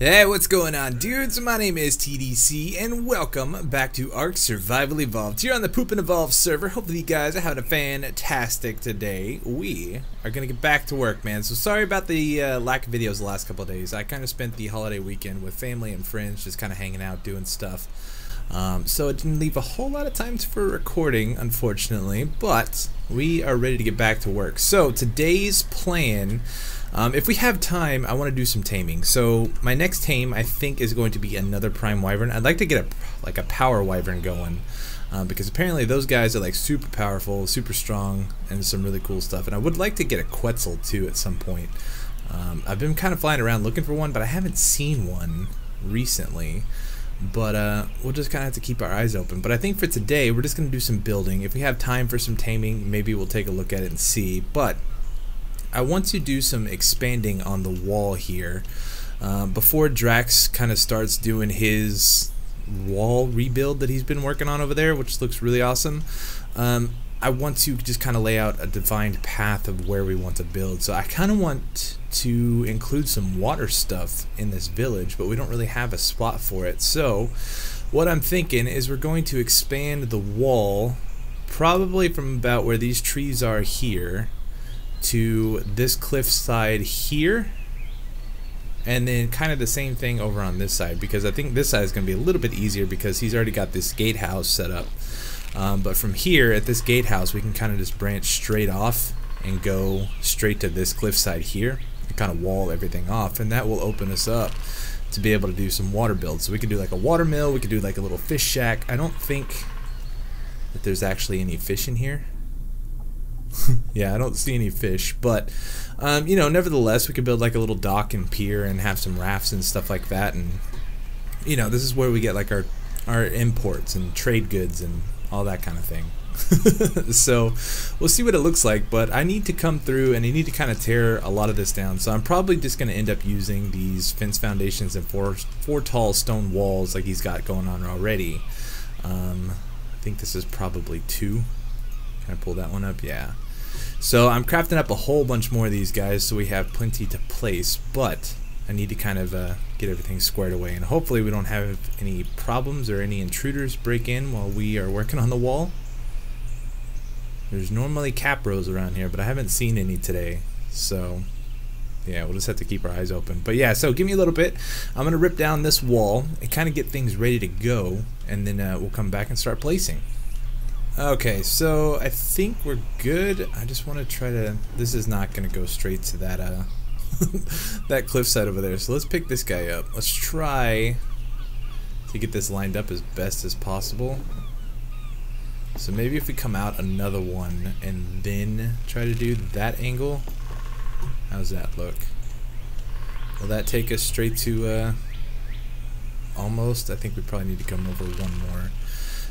Hey, what's going on, dudes? My name is TDC, and welcome back to ARK Survival Evolved here on the Poop and Evolve server. Hopefully you guys are having a fantastic today. We are going to get back to work, man. So sorry about the lack of videos the last couple of days. I kind of spent the holiday weekend with family and friends, just kind of hanging out, doing stuff. So it didn't leave a whole lot of time for recording, unfortunately, but we are ready to get back to work. So today's plan, if we have time, I want to do some taming. So my next tame, I think, is going to be another prime wyvern. I'd like to get a power wyvern going, because apparently those guys are like super powerful, super strong, and some really cool stuff. And I would like to get a quetzal too at some point. I've been kind of flying around looking for one, but I haven't seen one recently. But we'll just kind of have to keep our eyes open. But I think for today, we're just going to do some building. If we have time for some taming, maybe we'll take a look at it and see. But I want to do some expanding on the wall here before Drax kind of starts doing his wall rebuild that he's been working on over there, which looks really awesome. I want to just kind of lay out a defined path of where we want to build. So I kind of want to include some water stuff in this village, but we don't really have a spot for it. So what I'm thinking is we're going to expand the wall probably from about where these trees are here to this cliff side here, and then kind of the same thing over on this side, because I think this side is going to be a little bit easier because he's already got this gatehouse set up. But from here at this gatehouse, we can kind of just branch straight off and go straight to this cliffside here and kind of wall everything off, and that will open us up to be able to do some water builds. So we could do like a water mill, we could do like a little fish shack. I don't think that there's actually any fish in here. Yeah, I don't see any fish, but you know, nevertheless, we could build like a little dock and pier and have some rafts and stuff like that. And you know, this is where we get like our imports and trade goods and all that kind of thing. So we'll see what it looks like, but I need to come through and I need to kind of tear a lot of this down. So I'm probably just going to end up using these fence foundations and four tall stone walls like he's got going on already. I think this is probably 2. Can I pull that one up? Yeah. So I'm crafting up a whole bunch more of these guys so we have plenty to place, but I need to kind of get everything squared away, and hopefully we don't have any problems or any intruders break in while we are working on the wall. There's normally capros around here, but I haven't seen any today, so yeah, we'll just have to keep our eyes open. But yeah, so give me a little bit. I'm going to rip down this wall and kind of get things ready to go, and then we'll come back and start placing. Okay, so I think we're good. I just want to try to... This is not going to go straight to that that cliffside over there. So let's pick this guy up. Let's try to get this lined up as best as possible. So maybe if we come out another one and then try to do that angle. How's that look? Will that take us straight to almost? I think we probably need to come over one more.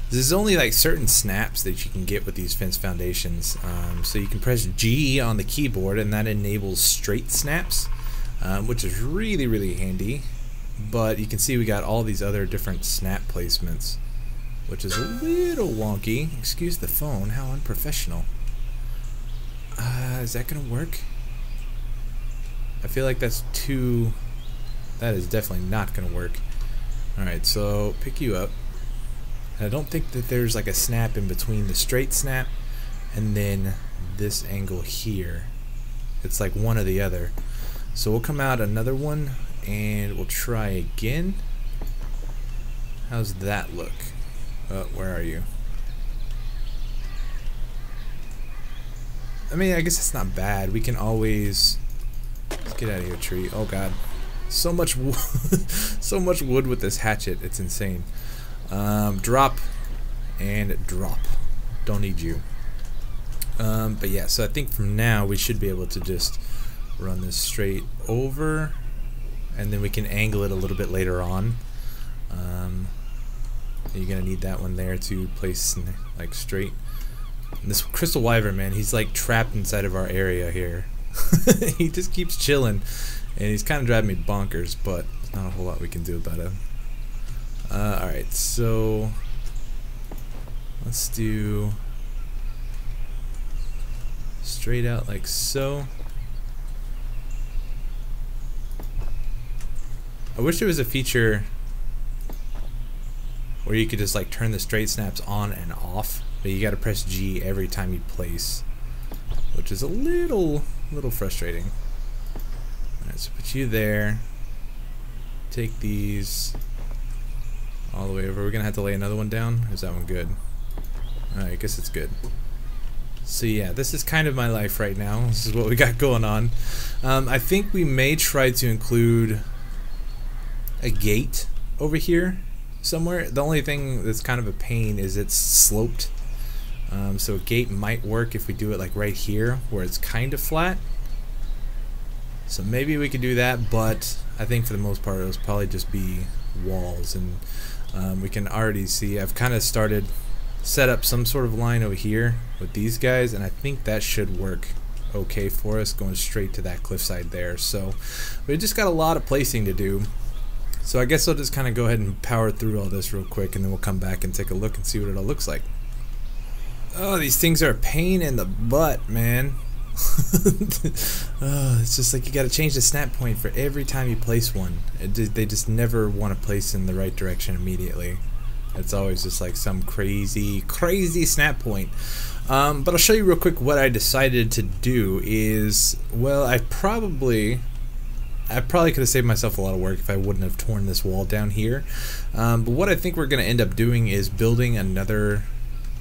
There's only like certain snaps that you can get with these fence foundations. So you can press G on the keyboard and that enables straight snaps, which is really, really handy. But you can see we got all these other different snap placements, which is a little wonky. Excuse the phone, how unprofessional. Is that gonna work? I feel like that's too... That is definitely not gonna work. Alright, so pick you up. I don't think that there's like a snap in between the straight snap and then this angle here. It's like one or the other. So we'll come out another one and we'll try again. How's that look? Where are you? I mean, I guess it's not bad. We can always... Let's get out of here, tree. Oh god. So much wood. So much wood with this hatchet. It's insane. Drop and drop. Don't need you. But yeah, so I think from now we should be able to just run this straight over, and then we can angle it a little bit later on. You're gonna need that one there to place like straight. And this crystal wyvern, man, he's like trapped inside of our area here. He just keeps chilling, and he's kind of driving me bonkers, but there's not a whole lot we can do about it. Alright, so let's do straight out like so. I wish there was a feature where you could just like turn the straight snaps on and off, but you gotta press G every time you place, which is a little frustrating. Alright, so put you there. Take these all the way over. We're gonna have to lay another one down. Or is that one good? Alright, I guess it's good. So yeah, this is kind of my life right now. This is what we got going on. I think we may try to include a gate over here somewhere. The only thing that's kind of a pain is it's sloped. So a gate might work if we do it like right here where it's kind of flat. So maybe we could do that, but I think for the most part it'll probably just be walls. And we can already see I've kind of started set up some sort of line over here with these guys, and I think that should work okay for us going straight to that cliffside there. So we just got a lot of placing to do. So I guess I'll just kind of go ahead and power through all this real quick, and then we'll come back and take a look and see what it all looks like. Oh, these things are a pain in the butt, man. Oh, it's just like you got to change the snap point for every time you place one. They just never want to place in the right direction immediately. It's always just like some crazy snap point. But I'll show you real quick what I decided to do is, well, I probably could have saved myself a lot of work if I wouldn't have torn this wall down here. But what I think we're going to end up doing is building another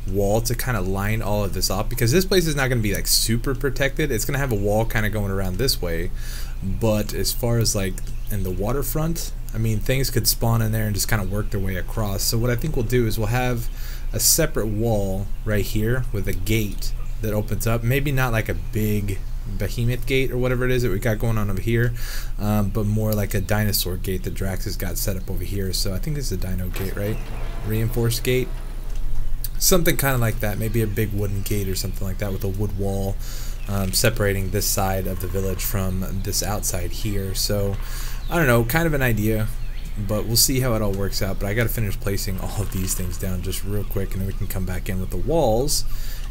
wall to kind of line all of this off, because this place is not going to be like super protected. It's going to have a wall kind of going around this way, but as far as like in the waterfront, I mean, things could spawn in there and just kind of work their way across. So what I think we'll do is we'll have a separate wall right here with a gate that opens up. Maybe not like a big behemoth gate or whatever it is that we got going on over here, but more like a dinosaur gate that Drax has got set up over here. So I think this is a dino gate, right? Reinforced gate. Something kind of like that, maybe a big wooden gate or something like that with a wood wall separating this side of the village from this outside here. So I don't know, kind of an idea, but we'll see how it all works out. But I got to finish placing all of these things down just real quick, and then we can come back in with the walls,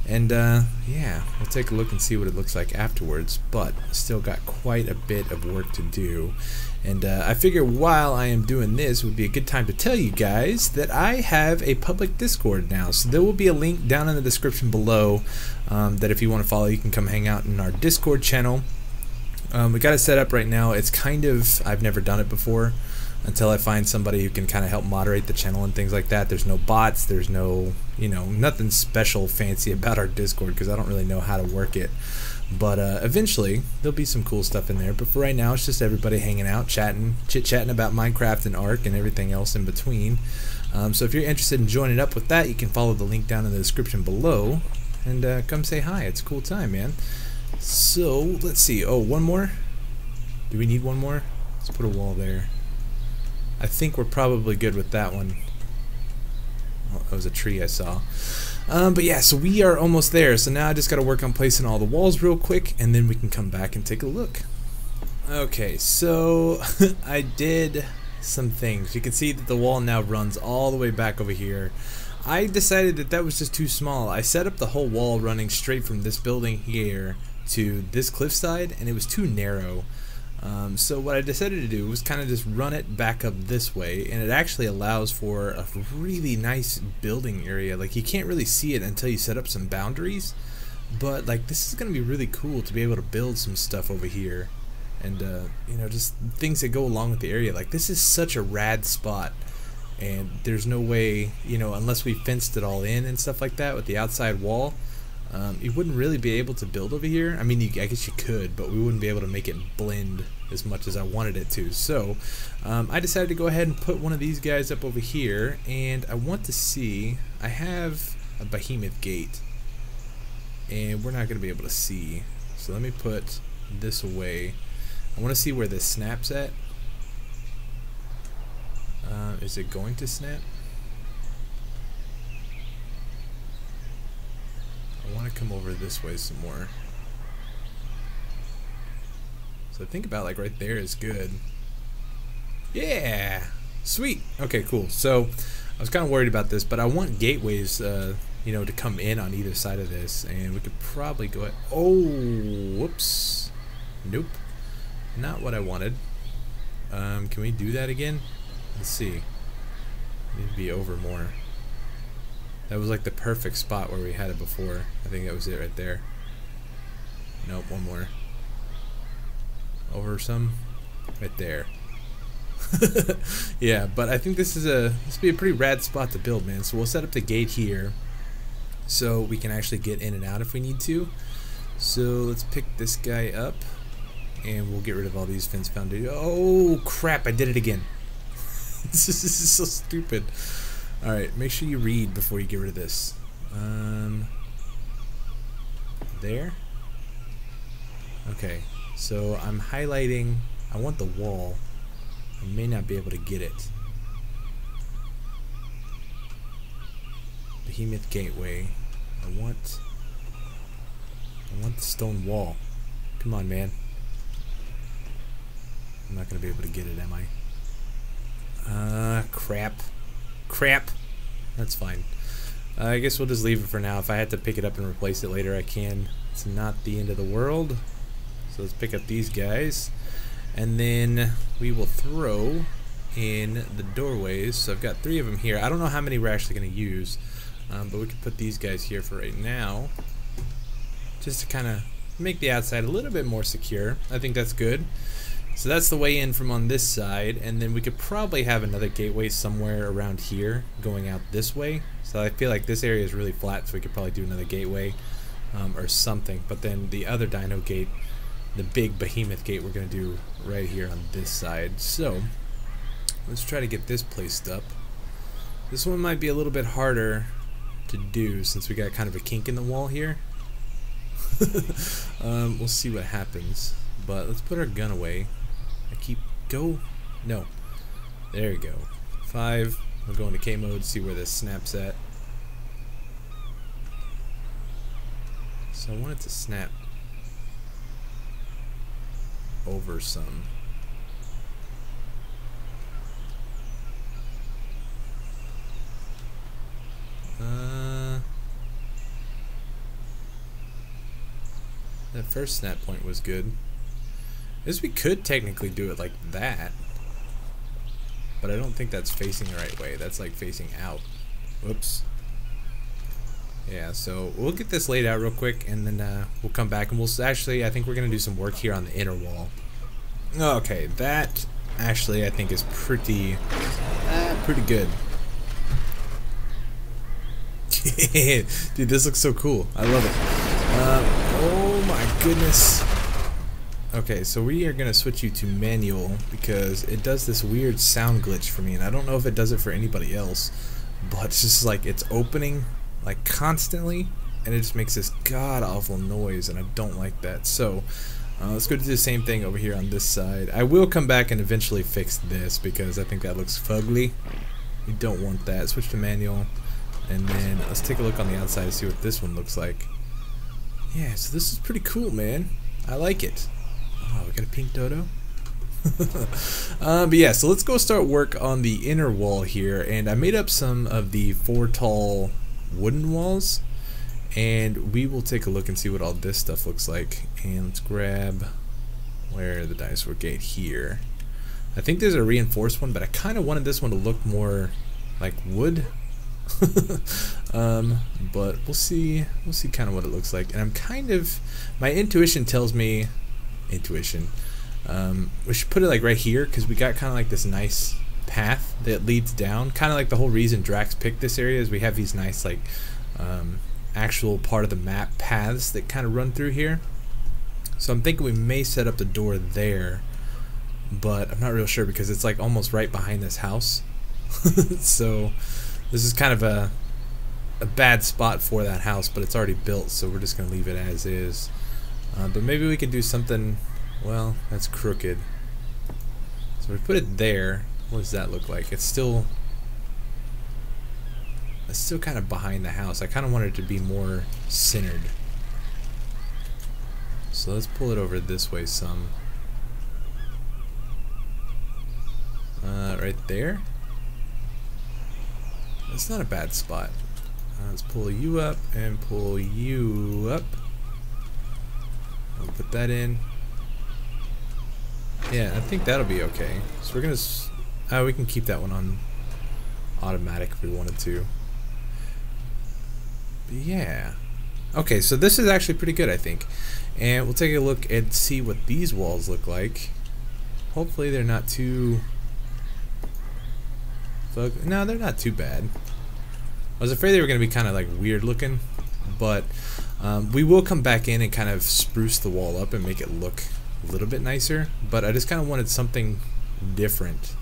and yeah, we'll take a look and see what it looks like afterwards. But still got quite a bit of work to do. And I figure while I am doing this would be a good time to tell you guys that I have a public Discord now. So there will be a link down in the description below that if you want to follow, you can come hang out in our Discord channel. We got it set up right now. It's kind of, I've never done it before until I find somebody who can kind of help moderate the channel and things like that. There's no bots, there's no, you know, nothing special fancy about our Discord because I don't really know how to work it. But eventually there'll be some cool stuff in there, but for right now it's just everybody hanging out, chatting, chit-chatting about Minecraft and ARK and everything else in between. So if you're interested in joining up with that, you can follow the link down in the description below and come say hi. It's a cool time, man. So let's see. Oh, one more? Do we need one more? Let's put a wall there. I think we're probably good with that one. Oh, that was a tree I saw. But yeah, so we are almost there. So now I just got to work on placing all the walls real quick, and then we can come back and take a look. Okay, so I did some things. You can see that the wall now runs all the way back over here. I decided that that was just too small. I set up the whole wall running straight from this building here to this cliffside, and it was too narrow. So what I decided to do was kind of just run it back up this way, and it actually allows for a really nice building area. Like, you can't really see it until you set up some boundaries, but like, this is going to be really cool to be able to build some stuff over here, and you know, just things that go along with the area. Like, this is such a rad spot, and there's no way, you know, unless we fenced it all in and stuff like that with the outside wall, you wouldn't really be able to build over here. I mean, I guess you could, but we wouldn't be able to make it blend as much as I wanted it to. So I decided to go ahead and put one of these guys up over here, and I want to see, I have a behemoth gate, and we're not going to be able to see. So let me put this away. I want to see where this snaps at. Is it going to snap? I want to come over this way some more. So I think about like right there is good. Yeah, sweet. Okay, cool. So I was kind of worried about this, but I want gateways, you know, to come in on either side of this, and we could probably go ahead. Oh, whoops. Nope, not what I wanted. Can we do that again? Let's see. Need to be over more. That was like the perfect spot where we had it before. I think that was it right there. Nope, one more. Over some. Right there. Yeah, but I think this would be a pretty rad spot to build, man. So we'll set up the gate here so we can actually get in and out if we need to. So let's pick this guy up and we'll get rid of all these fence foundations. Oh crap, I did it again. This is so stupid. Alright, make sure you read before you get rid of this. There. Okay, so I'm highlighting, I want the wall. I may not be able to get it. Behemoth gateway. I want the stone wall. Come on, man. I'm not gonna be able to get it, am I? Crap. Crap. That's fine. I guess we'll just leave it for now. If I had to pick it up and replace it later, I can. It's not the end of the world. So let's pick up these guys. And then we will throw in the doorways. So I've got 3 of them here. I don't know how many we're actually going to use. But we can put these guys here for right now. Just to kind of make the outside a little bit more secure. I think that's good. So that's the way in from on this side, and then we could probably have another gateway somewhere around here going out this way. So I feel like this area is really flat, so we could probably do another gateway or something. But then the other dino gate, the big behemoth gate, we're going to do right here on this side. So let's try to get this placed up. This one might be a little bit harder to do since we got kind of a kink in the wall here. We'll see what happens. But let's put our gun away. No. There you go. 5. We'll go into K mode, see where this snaps at. So I want it to snap over some. That first snap point was good. We could technically do it like that, but I don't think that's facing the right way. That's like facing out. Whoops. Yeah, so we'll get this laid out real quick, and then we'll come back, and we'll actually, I think we're gonna do some work here on the inner wall. Okay, that actually I think is pretty good. Dude, this looks so cool. I love it. Oh my goodness. Okay, so we are going to switch you to manual because it does this weird sound glitch for me, and I don't know if it does it for anybody else, but it's just like it's opening like constantly, and it just makes this god-awful noise, and I don't like that. So let's go do the same thing over here on this side. I will come back and eventually fix this because I think that looks fugly. We don't want that. Switch to manual, and then let's take a look on the outside to see what this one looks like. Yeah, so this is pretty cool, man. I like it. Oh, we got a pink dodo. But yeah, so let's go start work on the inner wall here, and I made up some of the 4 tall wooden walls, and we will take a look and see what all this stuff looks like. And let's grab where the dinosaur gate here. I think there's a reinforced one, but I kind of wanted this one to look more like wood. But we'll see kind of what it looks like. And I'm kind of, my intuition tells me we should put it like right here, because we got kind of like this nice path that leads down. Kind of like the whole reason Drax picked this area is we have these nice like actual part of the map paths that kind of run through here. So I'm thinking we may set up the door there, but I'm not real sure because it's like almost right behind this house. So this is kind of a bad spot for that house, but it's already built, so we're just gonna leave it as is. But maybe we could do something. Well, that's crooked. So we put it there. What does that look like? It's still kind of behind the house. I kind of wanted it to be more centered. So let's pull it over this way some. Right there. That's not a bad spot. Let's pull you up and pull you up. I'll put that in. Yeah, I think that'll be okay. So we're gonna, we can keep that one on automatic if we wanted to. But yeah. Okay, so this is actually pretty good, I think. And we'll take a look and see what these walls look like. Hopefully they're not too... No, they're not too bad. I was afraid they were going to be kind of like weird looking, but we will come back in and kind of spruce the wall up and make it look a little bit nicer. But I just kind of wanted something different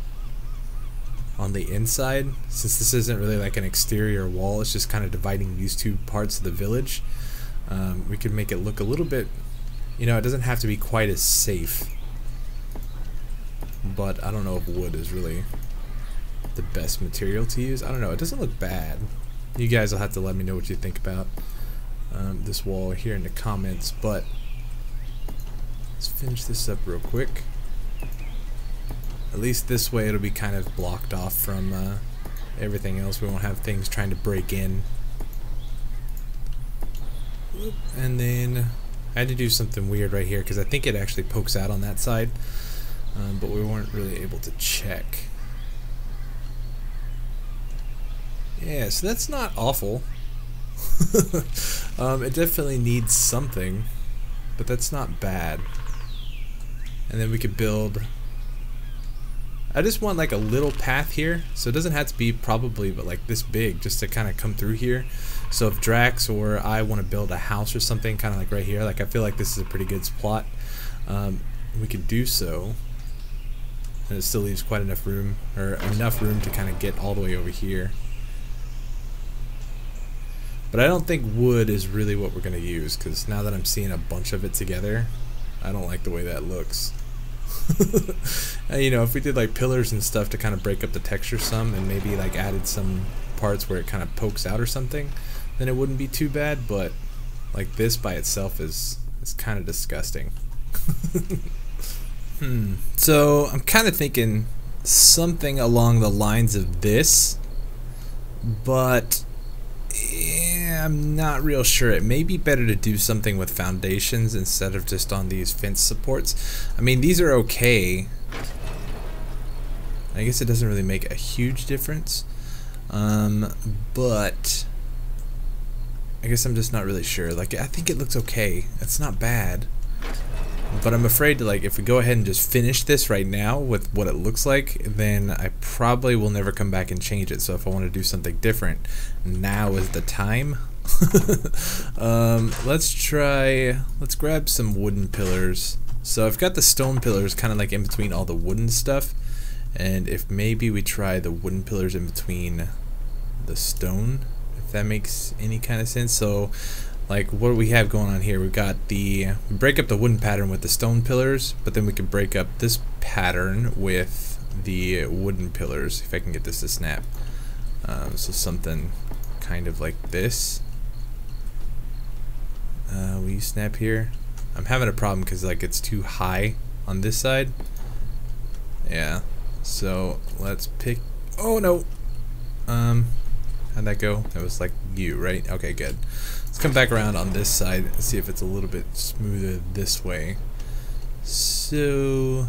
on the inside, since this isn't really like an exterior wall. It's just kind of dividing these two parts of the village. We could make it look a little bit, you know, it doesn't have to be quite as safe. But I don't know if wood is really the best material to use. I don't know, it doesn't look bad. You guys will have to let me know what you think about this wall here in the comments, but let's finish this up real quick. At least this way it'll be kind of blocked off from everything else. We won't have things trying to break in. And then I had to do something weird right here because I think it actually pokes out on that side, but we weren't really able to check. Yeah, so that's not awful. It definitely needs something, but that's not bad. And then we could build... I just want like a little path here, so it doesn't have to be probably but like this big, just to kind of come through here. So if Drax or I want to build a house or something kind of like right here, like I feel like this is a pretty good spot, we could do so. And it still leaves quite enough room, or enough room to kind of get all the way over here. But I don't think wood is really what we're going to use, because now that I'm seeing a bunch of it together, I don't like the way that looks. You know, if we did like pillars and stuff to kind of break up the texture some, and maybe like added some parts where it kind of pokes out or something, then it wouldn't be too bad. But like this by itself is kind of disgusting. So I'm kind of thinking something along the lines of this, but yeah, I'm not real sure. It may be better to do something with foundations instead of just on these fence supports. I mean, these are okay. I guess it doesn't really make a huge difference, but I guess I'm just not really sure. Like, I think it looks okay. It's not bad. But I'm afraid to, like, if we go ahead and just finish this right now with what it looks like, then I probably will never come back and change it. So if I want to do something different, now is the time. Let's grab some wooden pillars. So I've got the stone pillars kind of like in between all the wooden stuff. And if maybe we try the wooden pillars in between the stone, if that makes any kind of sense. So like what do we have going on here? We've got we break up the wooden pattern with the stone pillars, but then we can break up this pattern with the wooden pillars, if I can get this to snap. So something kind of like this. Will you snap here? I'm having a problem because like it's too high on this side. Yeah, so let's pick, oh no, how'd that go? That was like you, right? Okay, good. Let's come back around on this side and see if it's a little bit smoother this way. So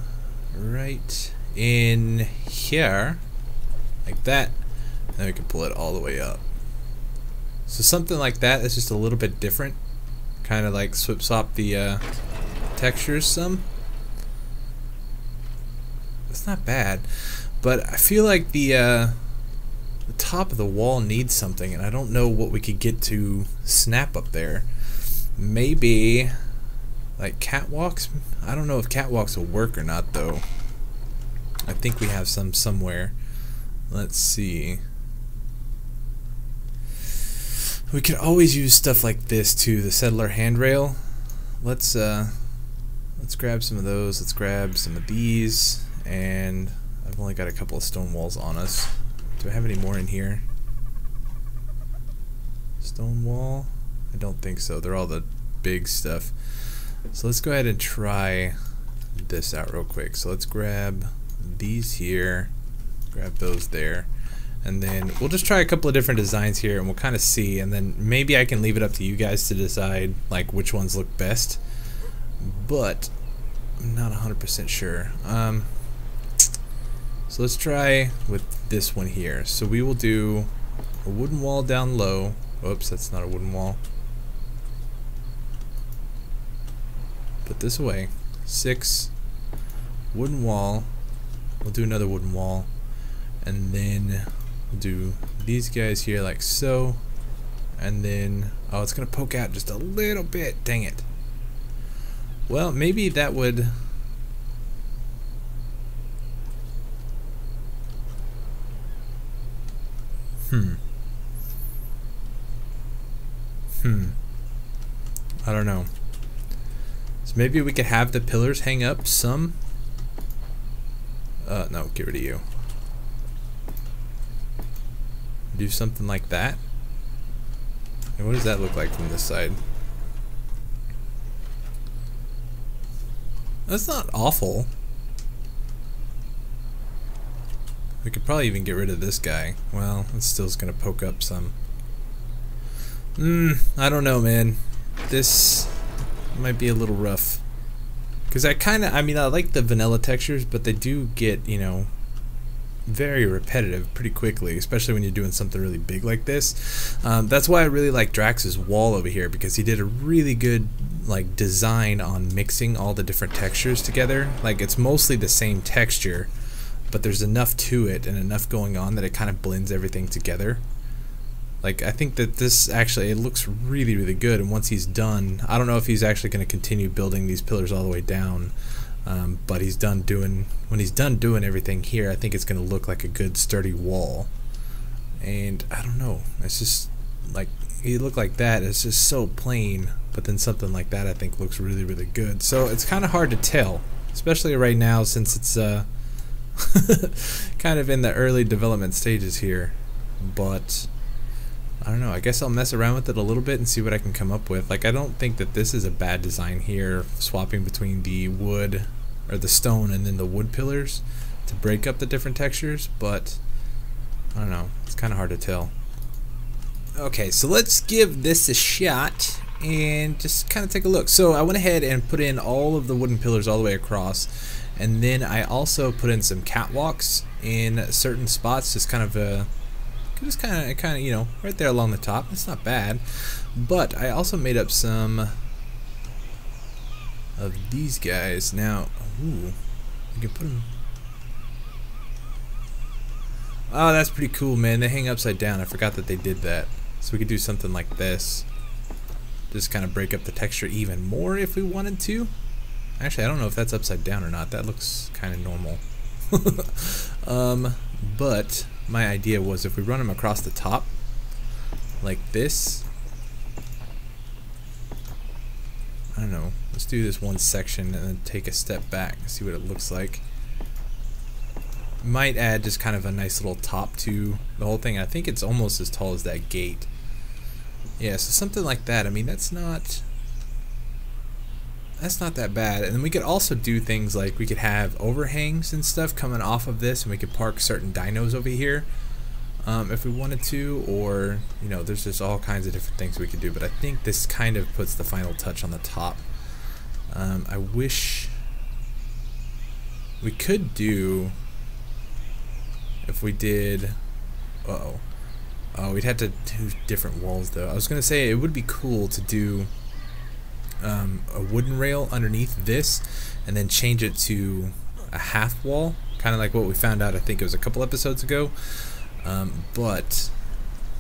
right in here, like that, then we can pull it all the way up. So something like that is just a little bit different, kind of like swap the textures some. It's not bad, but I feel like the top of the wall needs something, and I don't know what we could get to snap up there. Maybe like catwalks? I don't know if catwalks will work or not though. I think we have some somewhere. Let's see. We could always use stuff like this too, the settler handrail. Let's grab some of those. Let's grab some of these, and I've only got a couple of stone walls on us. Do I have any more in here? Stone wall? I don't think so. They're all the big stuff. So let's go ahead and try this out real quick. So let's grab these here, grab those there, and then we'll just try a couple of different designs here and we'll kind of see, and then maybe I can leave it up to you guys to decide like which ones look best. But I'm not 100% sure. So let's try with this one here. So we will do a wooden wall down low. Oops, that's not a wooden wall. Put this away. 6 wooden wall. We'll do another wooden wall. And then we'll do these guys here like so. And then, oh, it's gonna poke out just a little bit. Dang it. Well, maybe that would... I don't know. So maybe we could have the pillars hang up some. No, get rid of you. Do something like that. And what does that look like from this side? That's not awful. We could probably even get rid of this guy. Well, it still is gonna poke up some. I don't know, man. This might be a little rough. Because I mean, I like the vanilla textures, but they do get, you know, very repetitive pretty quickly, especially when you're doing something really big like this. That's why I really like Drax's wall over here, because he did a really good like design on mixing all the different textures together. Like, it's mostly the same texture, but there's enough to it and enough going on that it kind of blends everything together. Like, I think that this actually, it looks really, really good. And once he's done, I don't know if he's actually going to continue building these pillars all the way down, but he's done doing, when he's done doing everything here, I think it's going to look like a good sturdy wall. And I don't know, it's just like, you look like that, it's just so plain, but then something like that I think looks really, really good. So it's kind of hard to tell, especially right now since it's kind of in the early development stages here. But I don't know, I guess I'll mess around with it a little bit and see what I can come up with. Like, I don't think that this is a bad design here, swapping between the wood, or the stone, and then the wood pillars to break up the different textures, but I don't know, it's kind of hard to tell. Okay, so let's give this a shot and just kind of take a look. So I went ahead and put in all of the wooden pillars all the way across, and then I also put in some catwalks in certain spots, just kind of you know, right there along the top. It's not bad. But I also made up some of these guys. Now, ooh, you can put them. Oh, that's pretty cool, man. They hang upside down. I forgot that they did that. So we could do something like this. Just kind of break up the texture even more if we wanted to. Actually, I don't know if that's upside down or not. That looks kind of normal. But my idea was if we run them across the top like this, I don't know, let's do this one section and then take a step back and see what it looks like. Might add just kind of a nice little top to the whole thing. I think it's almost as tall as that gate. Yeah, so something like that. I mean, that's not that bad. And then we could also do things like we could have overhangs and stuff coming off of this, and we could park certain dinos over here if we wanted to, or, you know, there's just all kinds of different things we could do. But I think this kind of puts the final touch on the top. I wish we could do, if we did, oh, we'd have to do different walls though. I was gonna say it would be cool to do a wooden rail underneath this and then change it to a half wall, kind of like what we found out, I think it was a couple episodes ago, but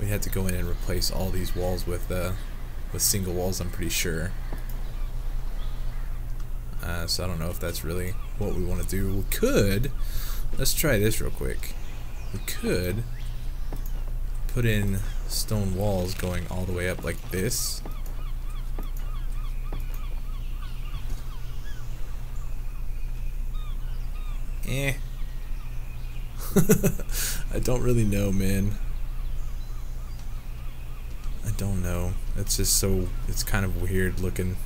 we had to go in and replace all these walls with single walls, I'm pretty sure. So I don't know if that's really what we want to do. We could, let's try this real quick. We could put in stone walls going all the way up like this. I don't really know, man. I don't know. It's just so, it's kind of weird looking,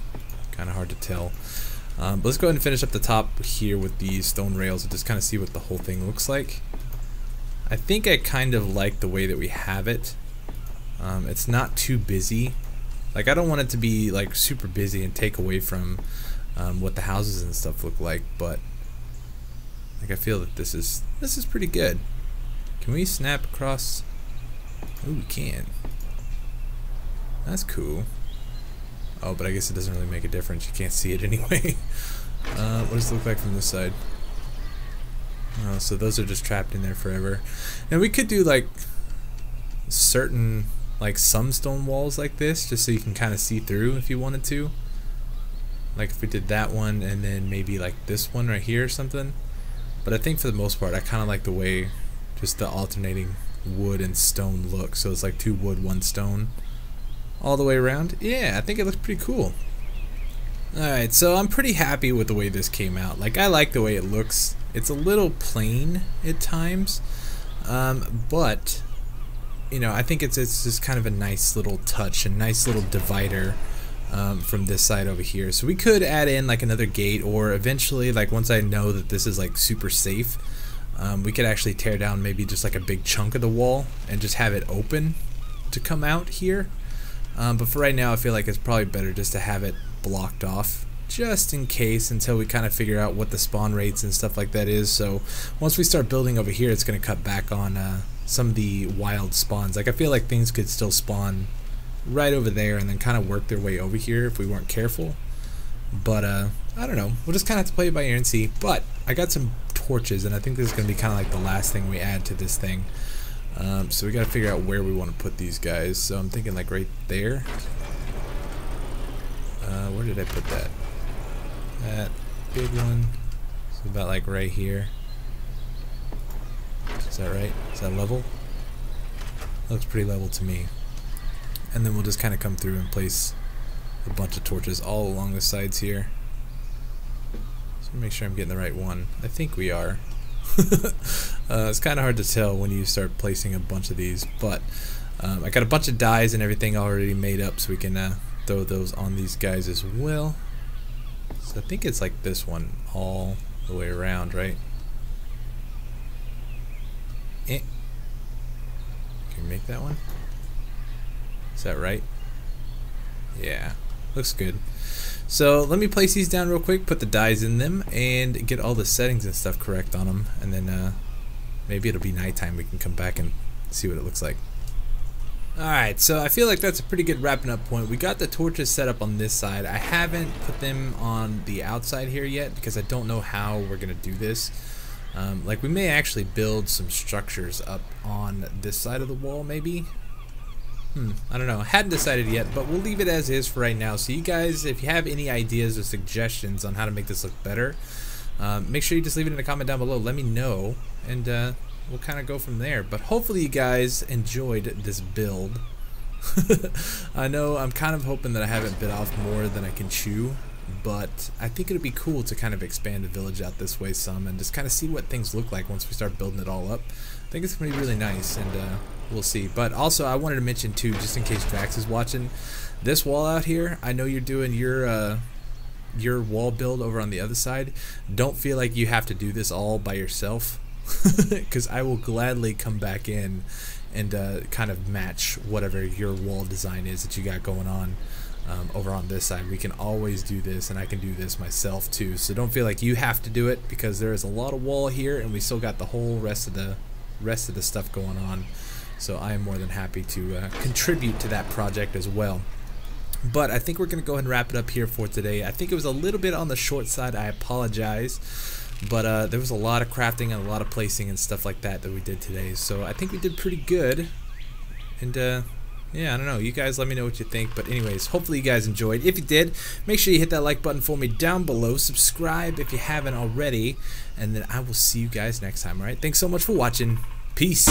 kind of hard to tell. But let's go ahead and finish up the top here with these stone rails and just kind of see what the whole thing looks like. I think I kind of like the way that we have it. It's not too busy. Like, I don't want it to be like super busy and take away from what the houses and stuff look like, but like I feel that this is pretty good. Can we snap across? Oh, we can. That's cool. Oh, but I guess it doesn't really make a difference. You can't see it anyway. What does it look like from this side? Oh, so those are just trapped in there forever. And we could do like certain, like some stone walls like this, just so you can kind of see through if you wanted to. Like if we did that one and then maybe like this one right here or something. But I think for the most part, I kind of like the way just the alternating wood and stone look. So it's like 2 wood, 1 stone all the way around. Yeah, I think it looks pretty cool. Alright, so I'm pretty happy with the way this came out. Like, I like the way it looks. It's a little plain at times, but you know, I think it's just kind of a nice little touch, a nice little divider from this side over here. So we could add in like another gate, or eventually, like once I know that this is like super safe, we could actually tear down maybe just like a big chunk of the wall and just have it open to come out here. But for right now, I feel like it's probably better just to have it blocked off, just in case, until we kind of figure out what the spawn rates and stuff like that is. So once we start building over here, it's going to cut back on some of the wild spawns. Like I feel like things could still spawn right over there and then kind of work their way over here if we weren't careful. But I don't know, we'll just kind of have to play it by ear and see. But I got some torches, and I think this is going to be kind of like the last thing we add to this thing. So we got to figure out where we want to put these guys. So I'm thinking like right there. Where did I put that? That big one. So about like right here. Is that right? Is that level? Looks pretty level to me. And then we'll just kind of come through and place a bunch of torches all along the sides here. So make sure I'm getting the right one. I think we are. It's kind of hard to tell when you start placing a bunch of these, but I got a bunch of dyes and everything already made up, so we can throw those on these guys as well. So I think it's like this one all the way around, right? Can we make that one? Is that right? Yeah, looks good. So let me place these down real quick, put the dyes in them, and get all the settings and stuff correct on them, and then maybe it'll be nighttime. We can come back and see what it looks like. Alright, so I feel like that's a pretty good wrapping up point. We got the torches set up on this side. I haven't put them on the outside here yet because I don't know how we're going to do this. Like we may actually build some structures up on this side of the wall maybe. I don't know. I hadn't decided yet, but we'll leave it as is for right now. So you guys, if you have any ideas or suggestions on how to make this look better, make sure you just leave it in a comment down below. Let me know, and we'll kind of go from there. But hopefully you guys enjoyed this build. I know I'm kind of hoping that I haven't bit off more than I can chew, but I think it'd be cool to kind of expand the village out this way some and just kind of see what things look like once we start building it all up. I think it's going to be really nice, and we'll see. But also I wanted to mention too, just in case Drax is watching, this wall out here, I know you're doing your wall build over on the other side. Don't feel like you have to do this all by yourself, because I will gladly come back in and kind of match whatever your wall design is that you got going on over on this side. We can always do this, and I can do this myself too, so don't feel like you have to do it, because there is a lot of wall here and we still got the whole rest of the stuff going on. So I am more than happy to contribute to that project as well. But I think we're going to go ahead and wrap it up here for today. I think it was a little bit on the short side. I apologize. But there was a lot of crafting and a lot of placing and stuff like that we did today. So I think we did pretty good. And yeah, I don't know. You guys let me know what you think. But anyways, hopefully you guys enjoyed. If you did, make sure you hit that like button for me down below. Subscribe if you haven't already. And then I will see you guys next time. Alright, thanks so much for watching. Peace.